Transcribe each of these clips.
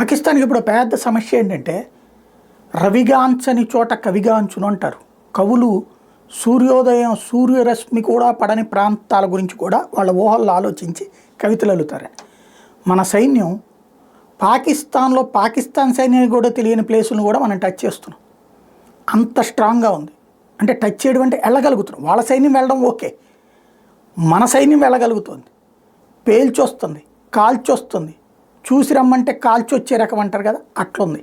పాకిస్తాన్కి ఇప్పుడు పెద్ద సమస్య ఏంటంటే రవిగాంచని చోట కవిగాంచును అంటారు. కవులు సూర్యోదయం సూర్యరశ్మి కూడా పడని ప్రాంతాల గురించి కూడా వాళ్ళ ఊహల్లో ఆలోచించి కవితలు అల్లుతారు. మన సైన్యం పాకిస్తాన్లో పాకిస్తాన్ సైన్యానికి కూడా తెలియని ప్లేసులను కూడా మనం టచ్ చేస్తున్నాం. అంత స్ట్రాంగ్గా ఉంది. అంటే టచ్ చేయడం అంటే వెళ్ళగలుగుతున్నాం. వాళ్ళ సైన్యం వెళ్ళడం ఓకే, మన సైన్యం వెళ్ళగలుగుతుంది. పేల్చొస్తుంది, కాల్చొస్తుంది, చూసి రమ్మంటే కాల్చి వచ్చే రకం అంటారు కదా, అట్లుంది.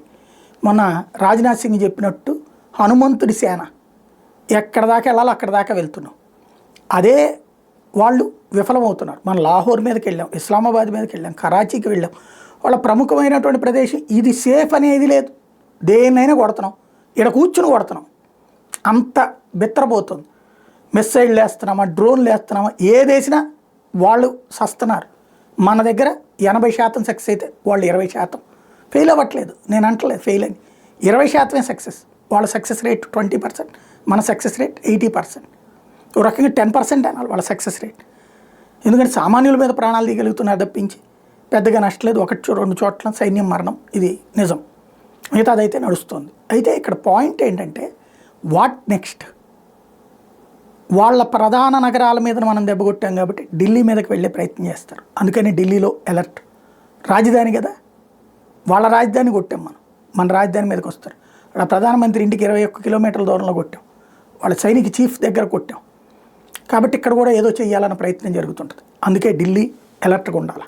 మొన్న రాజ్నాథ్ సింగ్ చెప్పినట్టు హనుమంతుడి సేన ఎక్కడ దాకా వెళ్ళాలో అక్కడ దాకా వెళ్తున్నాం. అదే వాళ్ళు విఫలమవుతున్నారు. మనం లాహోర్ మీదకి వెళ్ళాం, ఇస్లామాబాద్ మీదకి వెళ్ళాం, కరాచీకి వెళ్ళాం. వాళ్ళ ప్రముఖమైనటువంటి ప్రదేశం ఇది సేఫ్ అనేది లేదు. దేన్నైనా కొడుతున్నాం, ఇక్కడ కూర్చుని కొడుతున్నాం. అంత బిత్తరపోతుంది. మిస్సైళ్ళు వేస్తున్నామా, డ్రోన్లు వేస్తున్నామా, ఏదేసినా వాళ్ళు సస్తున్నారు. మన దగ్గర 80% సక్సెస్ అయితే వాళ్ళు 20% ఫెయిల్ అవ్వట్లేదు. నేను అంటలేదు ఫెయిల్ అని, 20% సక్సెస్. వాళ్ళ సక్సెస్ రేట్ 20%, మన సక్సెస్ రేట్ 80%. ఒక రకంగా 10% అనాలి వాళ్ళ సక్సెస్ రేట్. ఎందుకంటే సామాన్యుల మీద ప్రాణాలు తీయగలుగుతున్నారు తప్పించి పెద్దగా నష్టలేదు. 1-2 చోట్ల సైన్యం మరణం, ఇది నిజం. మిగతాదైతే నడుస్తుంది. అయితే ఇక్కడ పాయింట్ ఏంటంటే వాట్ నెక్స్ట్. వాళ్ళ ప్రధాన నగరాల మీద మనం దెబ్బకొట్టాం కాబట్టి ఢిల్లీ మీదకి వెళ్ళే ప్రయత్నం చేస్తారు. అందుకని ఢిల్లీలో అలర్ట్. రాజధాని కదా, వాళ్ళ రాజధాని కొట్టాం మనం, మన రాజధాని మీదకి వస్తారు. అక్కడ ప్రధానమంత్రి ఇంటికి 21 కిలోమీటర్ల దూరంలో కొట్టాం, వాళ్ళ సైనిక చీఫ్ దగ్గర కొట్టాం. కాబట్టి ఇక్కడ కూడా ఏదో చేయాలన్న ప్రయత్నం జరుగుతుంటుంది. అందుకే ఢిల్లీ అలర్ట్గా ఉండాలి.